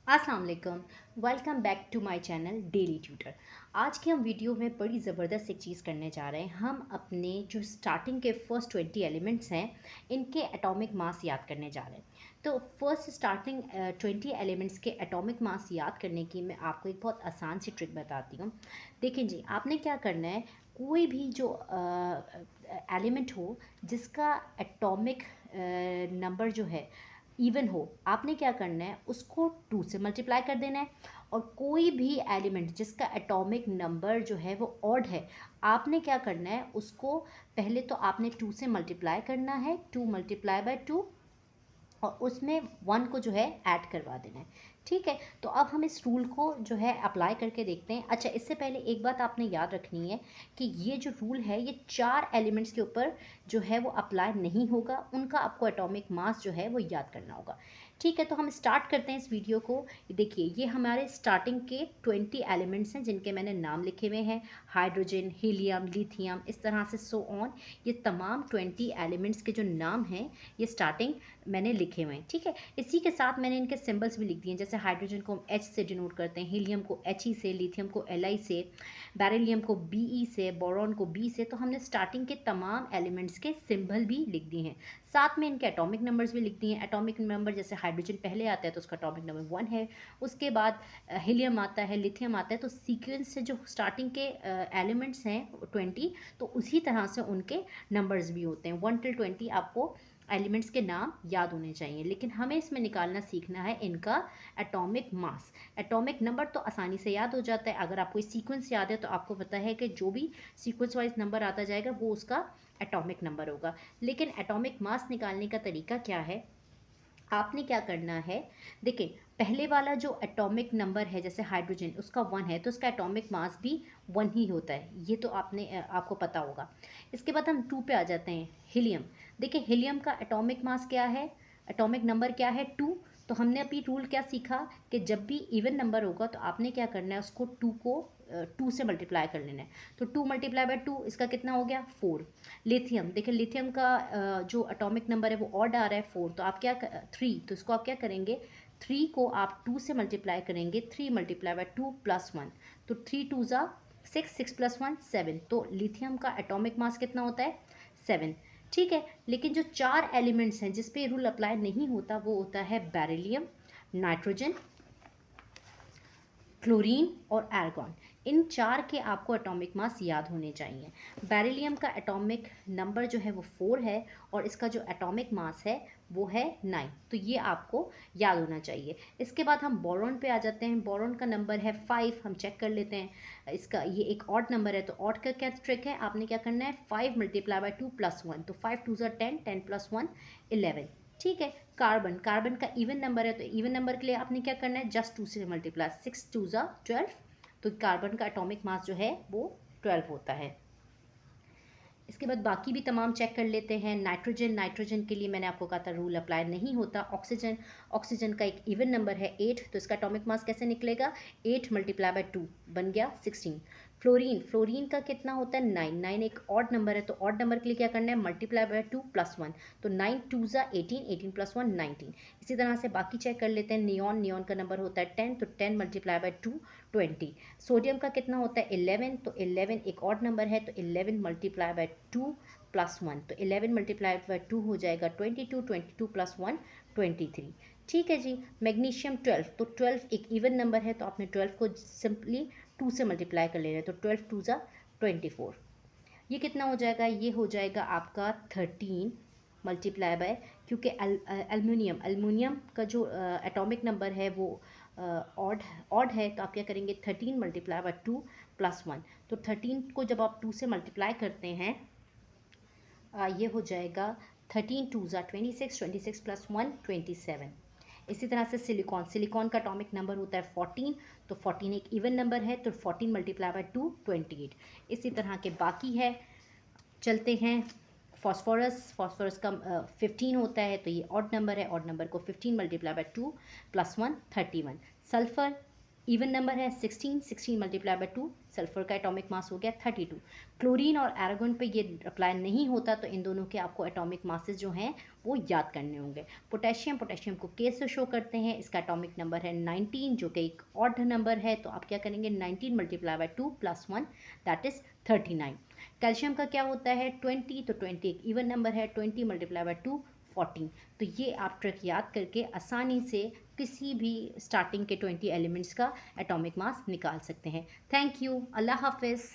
अस्सलाम वालेकुम। Welcome back to my channel Daily Tutor. आज की हम वीडियो में बड़ी ज़बरदस्त एक चीज़ करने जा रहे हैं। हम अपने जो स्टार्टिंग के फर्स्ट 20 एलिमेंट्स हैं इनके एटॉमिक मास याद करने जा रहे हैं। तो फर्स्ट स्टार्टिंग 20 एलिमेंट्स के एटॉमिक मास याद करने की मैं आपको एक बहुत आसान सी ट्रिक बताती हूँ। देखिए जी, आपने क्या करना है, कोई भी जो एलिमेंट हो जिसका एटॉमिक नंबर जो है इवन हो, आपने क्या करना है, उसको 2 से मल्टीप्लाई कर देना है। और कोई भी एलिमेंट जिसका एटॉमिक नंबर जो है वो ऑड है, आपने क्या करना है, उसको पहले तो आपने 2 से मल्टीप्लाई करना है, 2 मल्टीप्लाई बाय 2, और उसमें 1 को जो है ऐड करवा देना है। ठीक है, तो अब हम इस रूल को जो है अप्लाई करके देखते हैं। अच्छा, इससे पहले एक बात आपने याद रखनी है कि ये जो रूल है ये 4 एलिमेंट्स के ऊपर जो है वो अप्लाई नहीं होगा, उनका आपको एटॉमिक मास जो है वो याद करना होगा। ठीक है, तो हम स्टार्ट करते हैं इस वीडियो को। देखिए, ये हमारे स्टार्टिंग के 20 एलिमेंट्स हैं जिनके मैंने नाम लिखे हुए हैं, हाइड्रोजन, हीलियम, लिथियम, इस तरह से सो ऑन। ये तमाम 20 एलिमेंट्स के जो नाम हैं ये स्टार्टिंग मैंने लिखे हुए हैं। ठीक है, इसी के साथ मैंने इनके सिंबल्स भी लिख दिए हैं। जैसे हाइड्रोजन को हम एच से डिनोट करते हैं, हीलियम को एच ई से, लिथियम को एल आई से, बेरिलियम को बी ई से, बोरॉन को बी से। तो हमने स्टार्टिंग के तमाम एलिमेंट्स के सिंबल भी लिख दिए हैं, साथ में इनके एटॉमिक नंबर्स भी लिख दिए हैं। एटॉमिक नंबर जैसे हाइड्रोजन पहले आता है तो उसका एटॉमिक नंबर 1 है, उसके बाद हीलियम आता है, लिथियम आता है। तो सीक्वेंस से जो स्टार्टिंग के एलिमेंट्स हैं 20, तो उसी तरह से उनके नंबर्स भी होते हैं। 1 till 20 आपको एलिमेंट्स के नाम याद होने चाहिए, लेकिन हमें इसमें निकालना सीखना है इनका एटॉमिक मास। एटॉमिक नंबर तो आसानी से याद हो जाता है, अगर आपको सीक्वेंस याद है तो आपको पता है कि जो भी सीक्वेंस वाइज नंबर आता जाएगा वो उसका एटॉमिक नंबर होगा। लेकिन एटॉमिक मास निकालने का तरीका क्या है, आपने क्या करना है, देखिए, पहले वाला जो एटॉमिक नंबर है जैसे हाइड्रोजन, उसका 1 है तो उसका एटॉमिक मास भी 1 ही होता है, ये तो आपको पता होगा। इसके बाद हम 2 पे आ जाते हैं, हीलियम। देखिए, हीलियम का एटॉमिक मास क्या है, एटॉमिक नंबर क्या है, 2। तो हमने अभी रूल क्या सीखा कि जब भी इवन नंबर होगा तो आपने क्या करना है, उसको 2 को 2 से मल्टीप्लाई कर लेना है। तो 2 मल्टीप्लाई बाय 2, इसका कितना हो गया, 4। लिथियम, देखिए लिथियम का जो एटॉमिक नंबर है वो ऑड आ रहा है, 4। तो आप क्या 3, तो इसको आप क्या करेंगे, 3 को आप 2 से मल्टीप्लाई करेंगे, 3 मल्टीप्लाई बाय 2 प्लस 1। तो 3 2 ज़ा 6, 6 प्लस 1 7। तो लिथियम का एटॉमिक मास कितना होता है, 7। ठीक है, लेकिन जो 4 एलिमेंट्स हैं जिस पे रूल अप्लाई नहीं होता वो होता है बेरिलियम, नाइट्रोजन, क्लोरीन और आर्गॉन। इन 4 के आपको एटॉमिक मास याद होने चाहिए। बेरिलियम का एटॉमिक नंबर जो है वो 4 है, और इसका जो एटॉमिक मास है वो है 9। तो ये आपको याद होना चाहिए। इसके बाद हम बोरॉन पे आ जाते हैं। बोरॉन का नंबर है 5, हम चेक कर लेते हैं। इसका ये एक ऑड नंबर है, तो ऑड का क्या ट्रिक है, आपने क्या करना है, 5 मल्टीप्लाई बाय 2 प्लस 1। तो 5 2 ज़ा 10, 10 प्लस 1 11। ठीक है, कार्बन, कार्बन का इवन नंबर है तो इवन नंबर के लिए आपने क्या करना है, जस्ट 2 से मल्टीप्लाई, 6 2 ज़ा 12। तो कार्बन का एटॉमिक मास जो है वो 12 होता है। इसके बाद बाकी भी तमाम चेक कर लेते हैं। नाइट्रोजन, नाइट्रोजन के लिए मैंने आपको कहा था रूल अप्लाई नहीं होता। ऑक्सीजन, ऑक्सीजन का एक इवन नंबर है 8, तो इसका एटॉमिक मास कैसे निकलेगा, 8 मल्टीप्लाई बाय 2 बन गया 16। फ्लोरीन, फ्लोरीन का कितना होता है, 9। 9 एक ऑड नंबर है तो ऑड नंबर के लिए क्या करना है, मल्टीप्लाई बाय 2 प्लस 1। तो 9 2 ज़ा 18, 18 प्लस 1 19। इसी तरह से बाकी चेक कर लेते हैं। नियॉन, नियॉन का नंबर होता है 10, तो 10 मल्टीप्लाई बाय 2 20। सोडियम का कितना होता है, 11। तो 11 एक ऑड नंबर है तो 11 मल्टीप्लाई बाय 2 प्लस 1। तो 11 मल्टीप्लाई बाय 2 हो जाएगा 22, 22 प्लस 1 23। ठीक है जी। मैग्नीशियम 12, तो 12 एक इवन नंबर है तो आपने 12 को सिंपली 2 से मल्टीप्लाई कर लेना है। तो 12 2 ज़ा 24। ये कितना हो जाएगा, ये हो जाएगा आपका 13 मल्टीप्लाई बाय, क्योंकि एल्युमिनियम, एल्युमिनियम का जो एटॉमिक नंबर है वो ऑड ऑड है, तो आप क्या करेंगे, 13 मल्टीप्लाई बाय 2 प्लस 1। तो 13 को जब आप 2 से मल्टीप्लाई करते हैं, ये हो जाएगा 13 2 ज़ा 26, 26 प्लस 1 27। इसी तरह से सिलिकॉन, सिलिकॉन का एटॉमिक नंबर होता है 14। तो 14 एक इवन नंबर है तो 14 मल्टीप्लाई बाय 2 28। इसी तरह के बाकी है, चलते हैं। फॉस्फोरस, फॉस्फोरस का 15 होता है तो ये ऑड नंबर है, ऑड नंबर को 15 multiply by 2 plus 1 31। Sulphur, even number है 16, 16 मल्टीप्लाई बाय 2, सल्फर का एटॉमिक मास हो गया 32। क्लोरीन और एरागोन पे ये अप्लाई नहीं होता, तो इन दोनों के आपको एटॉमिक मासेस जो हैं वो याद करने होंगे। पोटेशियम, पोटेशियम को के से शो करते हैं, इसका एटॉमिक नंबर है 19, जो कि एक ऑड नंबर है, तो आप क्या करेंगे 19 multiply by 2 plus 1, that is 39। Calcium का क्या होता है 20, तो 20 एक इवन नंबर है, 20 मल्टीप्लाई बाय 2 14। तो ये आप ट्रिक याद करके आसानी से किसी भी स्टार्टिंग के 20 एलिमेंट्स का एटॉमिक मास निकाल सकते हैं। थैंक यू, अल्लाह हाफिज़।